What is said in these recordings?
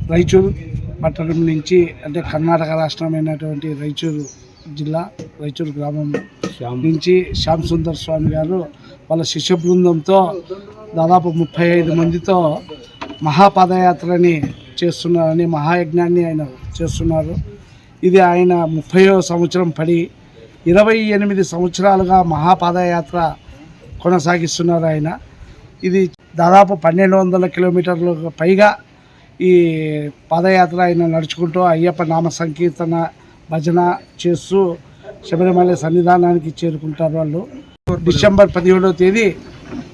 రాయచూరు పట్టణం నుంచి అంటే కర్ణాటక రాష్ట్రమైనటువంటి రాయచూరు జిల్లా రాయచూరు గ్రామం నుంచి శ్యామ్ సుందర్ స్వామి గారు వాళ్ళ శిష్య బృందంతో దాదాపు 35 మందితో మహాపాదయాత్రని చేస్తున్నారని మహాయజ్ఞాన్ని ఆయన చేస్తున్నారు. ఇది ఆయన 30వ సంవత్సరం పడి 28 సంవత్సరాలుగా మహాపాదయాత్ర కొనసాగిస్తున్నారు ఆయన. ఇది దాదాపు 1200 కిలోమీటర్లకు పైగా ఈ పాదయాత్ర ఆయన నడుచుకుంటూ అయ్యప్ప నామ సంకీర్తన భజన చేస్తూ శబరిమల సన్నిధానానికి చేరుకుంటారు. వాళ్ళు డిసెంబర్ 17వ తేదీ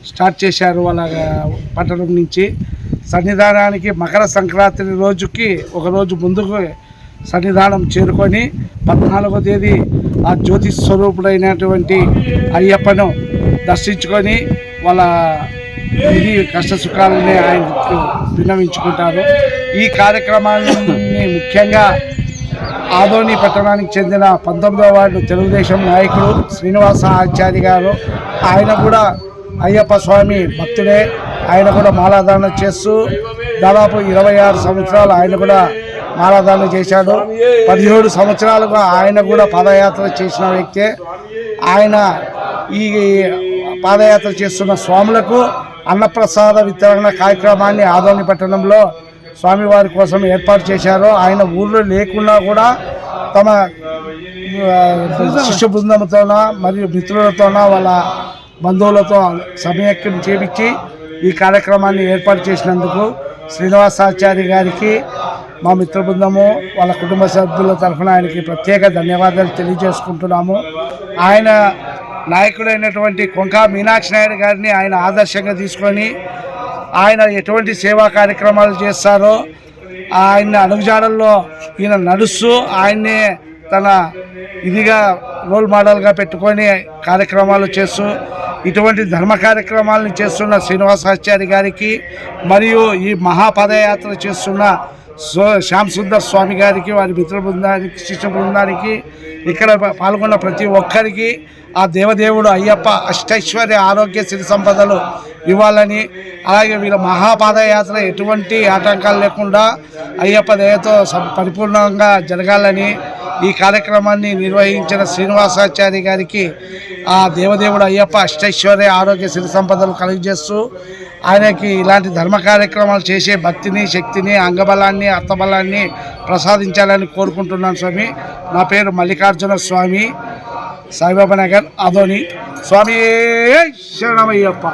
స్టార్ట్ చేశారు వాళ్ళ పట్టణం నుంచి. సన్నిధానానికి మకర సంక్రాంతి రోజుకి ఒకరోజు ముందుకు సన్నిధానం చేరుకొని 14వ తేదీ ఆ జ్యోతి స్వరూపుడైనటువంటి అయ్యప్పను దర్శించుకొని వాళ్ళ ఇది కష్ట సుఖాలని ఆయనకు విన్నవించుకుంటారు. ఈ కార్యక్రమాన్ని ముఖ్యంగా ఆదోని పట్టణానికి చెందిన 19వ వార్డు తెలుగుదేశం నాయకుడు శ్రీనివాస ఆచార్య గారు, ఆయన కూడా అయ్యప్ప స్వామి భక్తుడే. ఆయన కూడా మాలాధారణ చేస్తూ దాదాపు 26 సంవత్సరాలు ఆయన కూడా మాలాధారణ చేశాడు. 17 సంవత్సరాలుగా ఆయన కూడా పాదయాత్ర చేసిన వ్యక్తే. ఆయన ఈ పాదయాత్ర చేస్తున్న స్వాములకు అన్నప్రసాద వితరణ కార్యక్రమాన్ని ఆదోని పట్టణంలో స్వామివారి కోసం ఏర్పాటు చేశారు. ఆయన ఊళ్ళో లేకున్నా కూడా తమ శిష్య బృందంతోన మరియు మిత్రులతోన వాళ్ళ బంధువులతో సమయక్యం చేపించి ఈ కార్యక్రమాన్ని ఏర్పాటు చేసినందుకు శ్రీనివాసాచార్య గారికి మా మిత్ర బృందము వాళ్ళ కుటుంబ సభ్యుల తరఫున ఆయనకి ప్రత్యేక ధన్యవాదాలు తెలియజేసుకుంటున్నాము. ఆయన నాయకుడైనటువంటి కొంకా మీనాక్షి నాయుడు గారిని ఆయన ఆదర్శంగా తీసుకొని ఆయన ఎటువంటి సేవా కార్యక్రమాలు చేస్తారో ఆయన అడుగుజాడల్లో ఈయన నడుస్తూ ఆయన్నే తన ఇదిగా రోల్ మోడల్గా పెట్టుకొని కార్యక్రమాలు చేస్తూ ఇటువంటి ధర్మ కార్యక్రమాలను చేస్తున్న శ్రీనివాసాచార్య గారికి మరియు ఈ మహాపదయాత్ర చేస్తున్న శ్యామ్ సుందర్ స్వామి గారికి, వారి మిత్ర బృందానికి, శిష్య బృందానికి, ఇక్కడ పాల్గొన్న ప్రతి ఒక్కరికి ఆ దేవదేవుడు అయ్యప్ప అష్టైశ్వర్య ఆరోగ్య సిరి సంపదలు ఇవ్వాలని, అలాగే వీళ్ళ మహాపాదయాత్ర ఎటువంటి ఆటంకాలు లేకుండా అయ్యప్ప దయతో పరిపూర్ణంగా జరగాలని ఈ కార్యక్రమాన్ని నిర్వహించిన శ్రీనివాసాచార్య గారికి ఆ దేవదేవుడు అయ్యప్ప అష్టైశ్వర్య ఆరోగ్య సిరి సంపదలు కలుగజేస్తూ ఆయనకి ఇలాంటి ధర్మ కార్యక్రమాలు చేసే భక్తిని, శక్తిని, అంగబలాన్ని, అర్థబలాన్ని ప్రసాదించాలని కోరుకుంటున్నాను స్వామి. నా పేరు మల్లికార్జున స్వామి, సాయిబాబా నగర్, ఆదోని. స్వామి శరణమయ్యప్ప.